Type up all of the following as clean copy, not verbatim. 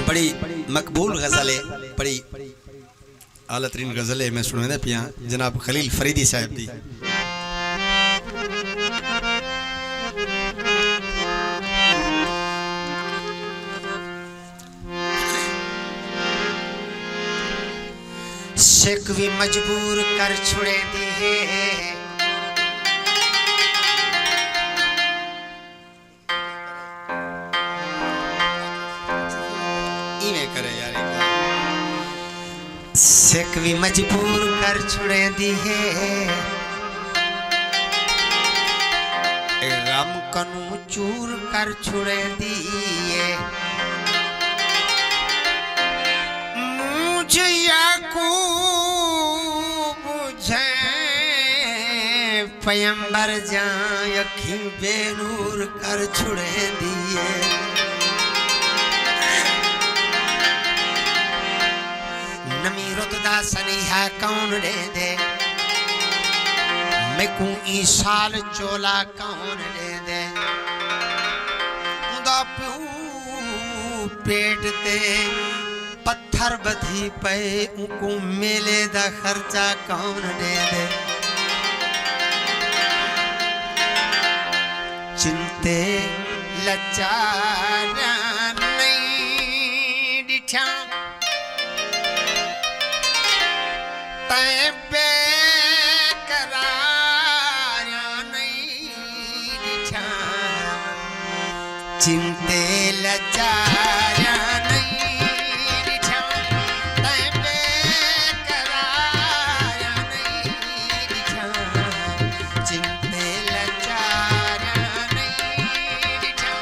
बड़ी मकबूल गज़ल है, बड़ी आला तरीन गज़ल है। मैं सुनने पिया जनाब खलील फरीदी साहब दी। सिख भी मजबूर कर छुड़े दी है, सिख भी मजबूर कर छुड़े दी है, गम कनू चूर कर छुड़े दी है। मुझे याकूब बुझे पैगंबर जाए अखी बेनूर कर छुड़े दी है। नमी रुतदा सनीहा कौन दे दे, मैं को ई साल चोला कौन दे दे। उदा प्यू पेट ते पत्थर बधी पे उनको मेले दा खर्चा कौन दे दे। चिंते लचारा नहीं डिठा, चिंते लचारा नहीं डिठा, तैं बेकरारा नहीं डिठा। चिंते लचारा नहीं डिठा।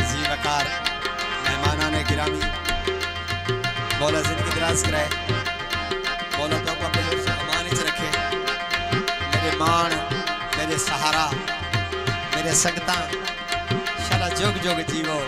जी वकार मेहमाना ने गिरामी मौला जिंदगी दराज कराए, मौला तो अपने हिफ्ज़ व अमान च रखे। मेरे मान मेरे सहारा मेरे संगता शाला जोग जोग जीवो।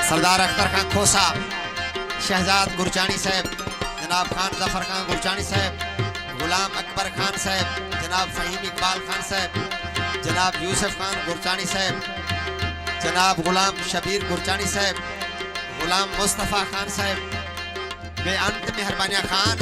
सरदार अख्तर खान खोसा, शहजाद गुरचानी साहब, जनाब खान जफर खान गुरचानी साहब, गुलाम अकबर खान साहब, जनाब फहीम इकबाल खान साहब, जनाब यूसुफ खान गुरचानी साहब, जनाब गुलाम शबीर गुरचानी साहब, गुलाम मुस्तफ़ा खान साहब, बेअंत मेहरबानिया खान,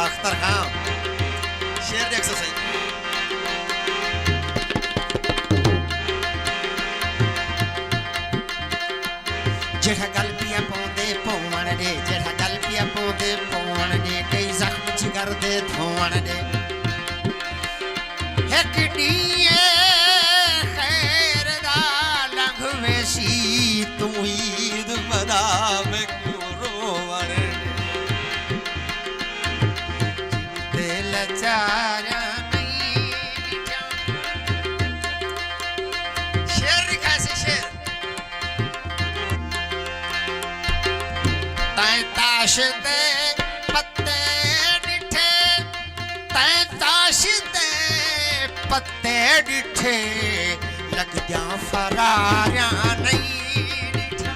अख्तर खान शेर देख सही। जेठा गल पिया पौंदे पौवण दे, जेठा गल पिया पौंदे पौवण दे, कई जख्म जिगर दे धोवण दे। एक डीए खैर दा लंघ वेसी तू ईद मनावे क्यों रोवण दे। लचारा नहीं डिठा। शेर लिखा से शेर। तैं ताश दे पत्ते डिठे, तैं ताश दे पत्ते डिठे, लग जा फरारा नहीं डिठा।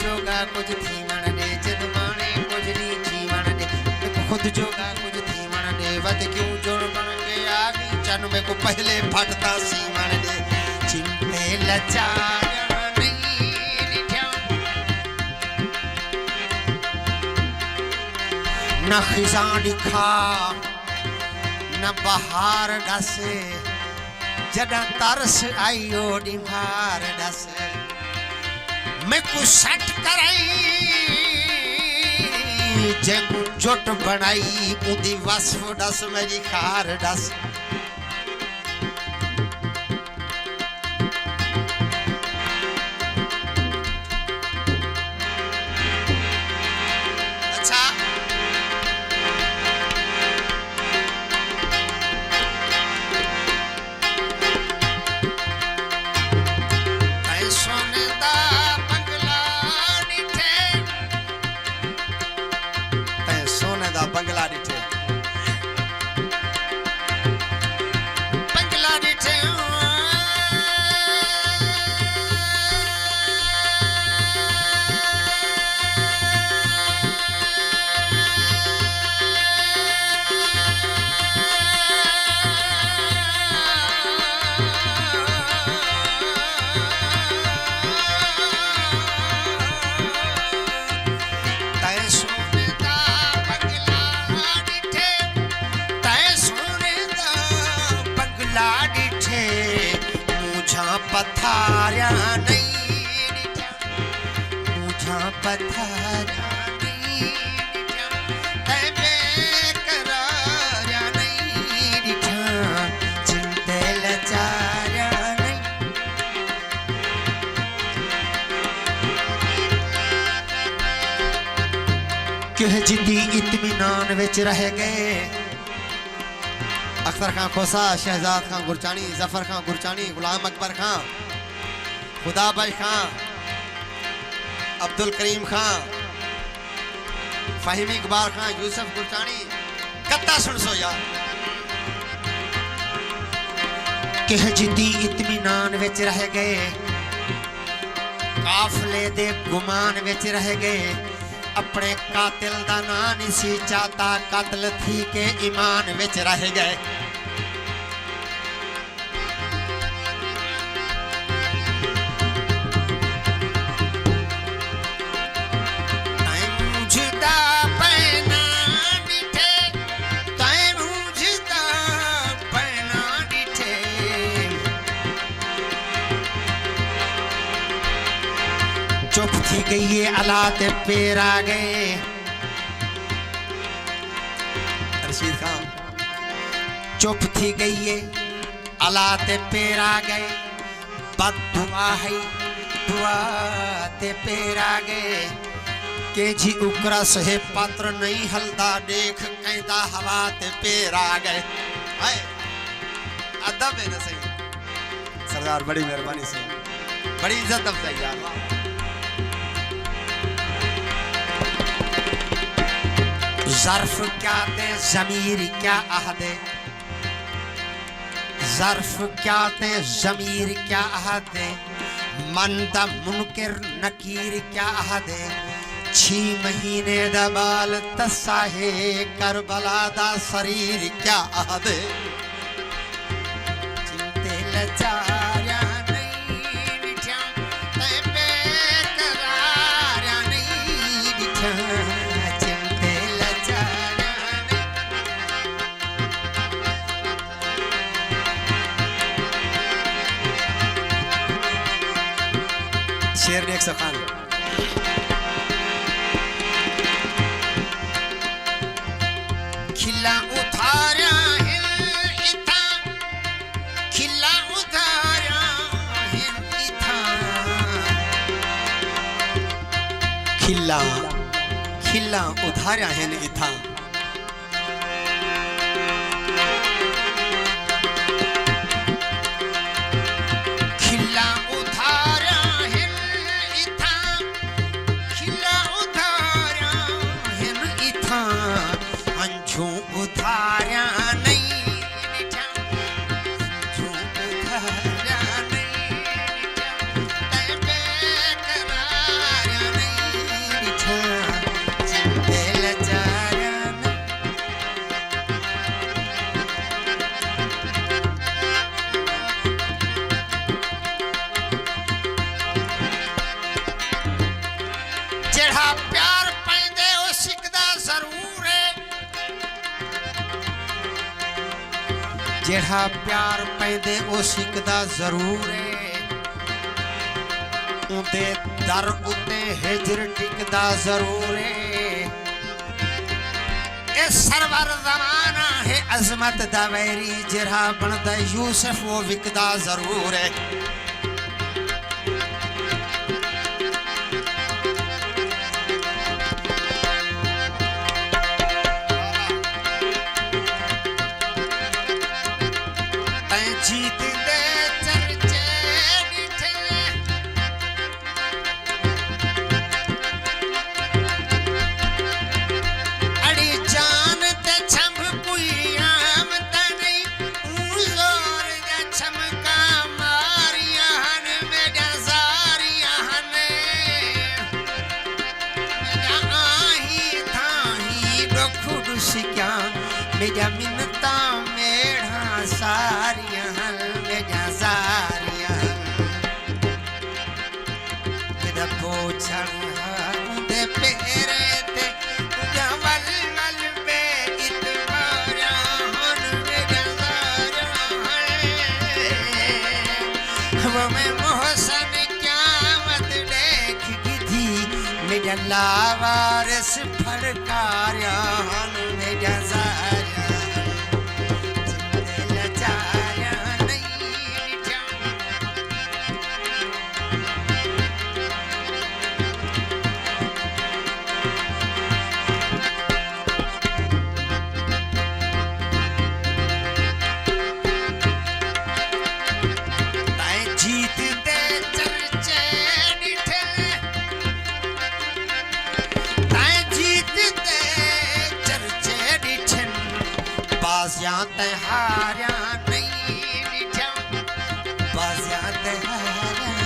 जोगा कुछ थीवण दे जन माने कुछ नी जीवन दे मैं खुद जोगा कुछ थीवण दे वध क्यों जोड़ बन के आवी चन में को पहले फटता सीवण दे चिंते लचार नहीं दिठा न खिजा दिखा न बहार डसे जदा तरस आयो डिमार डसे मैं को सट कराई जेको जोट बनाई उदी वसफ डस मेरी खार डस अच्छा बंगला डिठे बंगला डिठे पथारा नहीं दिठा मुझा पथारा नहीं दिठा तै बेकरारा नहीं दिठा चिंते लचारा नहीं कह जिंदी इत्मीनान विच रह गए अख्तर खां खोसा शहजाद खां गुरचानी जफर खां गुरचानी गुलाम अकबर खां खुदा भाई खां अब्दुल करीम खां फहीम इकबाल खां यूसुफ गुरचानी कत्ता सुन सो यार कह जिंदी इत्मीनान विच रह गए काफले दे गुमान विच रह गए अपने कातिल दा नां नहीं सी चाहता कत्ल थी के ईमान विच रह गए चुप थी गई ये अलाते पैर आ गए रशीद खान चुप थी गई ये अलाते पैर आ गए बद दुआ है दुआ ते पैर आ गए के जी उकरा सहे पात्र नहीं हलदा देख कहता हवा ते पैर आ गए हाय अदब है ना सही सरदार बड़ी मेहरबानी से बड़ी इज्जत अफजाई यार ज़र्फ क्या दे ज़मीर क्या अहदे ज़र्फ क्या दे ज़मीर क्या अहदे मंदा मुनकिर नकीर क्या अहदे 6 महीने दा बाल तसाहे करबला दा शरीर क्या अहदे चिंते लचारा नहीं दिठा तै बेकरारा नहीं दिठा शेर ने 100 खान खिला उतारा है इथा खिला उतारा है इथा खिला खिला उतारा है इथा उधारा नहीं दिठा उधारा नहीं दिठा तै बेकरारा नहीं जेड़ा प्यार पैंदे ओ सिकदा जरूर है उदे दर उते हिजर टिकदा जरूर है ए सरवर जमाना है अजमत दा वैरी जेड़ा बनदा यूसुफ वो विकदा जरूर है जीत दे चर्चे डिठे अड़ी जान ते छम पुयाम तने जोर दे छमका मारिया हन मेरा जारिया हन मेरा आही थाही दुख दुसिया मेरा मिन्नता मेढ़ा सारिया मेरा सारिया मेरा पोछण दे पेरे ते जवल वल पे इतवारा हन मेरा सारा वो मैं मोहसन क्या मत देख थी मेरा लावारिस फड़कारिया हन मेरा सारा बाजियां ते हारिया नहीं डिठा बाजियां ते हारिया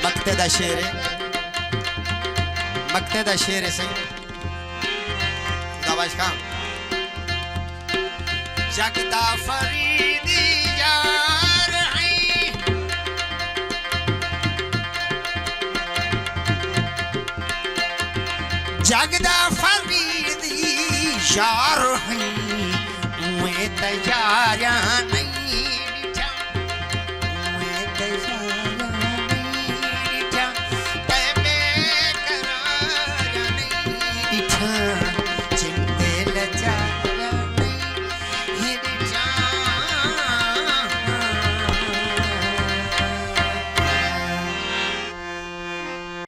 मक्ते दा शेर है सही दावाश का जगदा फरीदी यार है जगदा फरीदी यार हैं मैं तैयार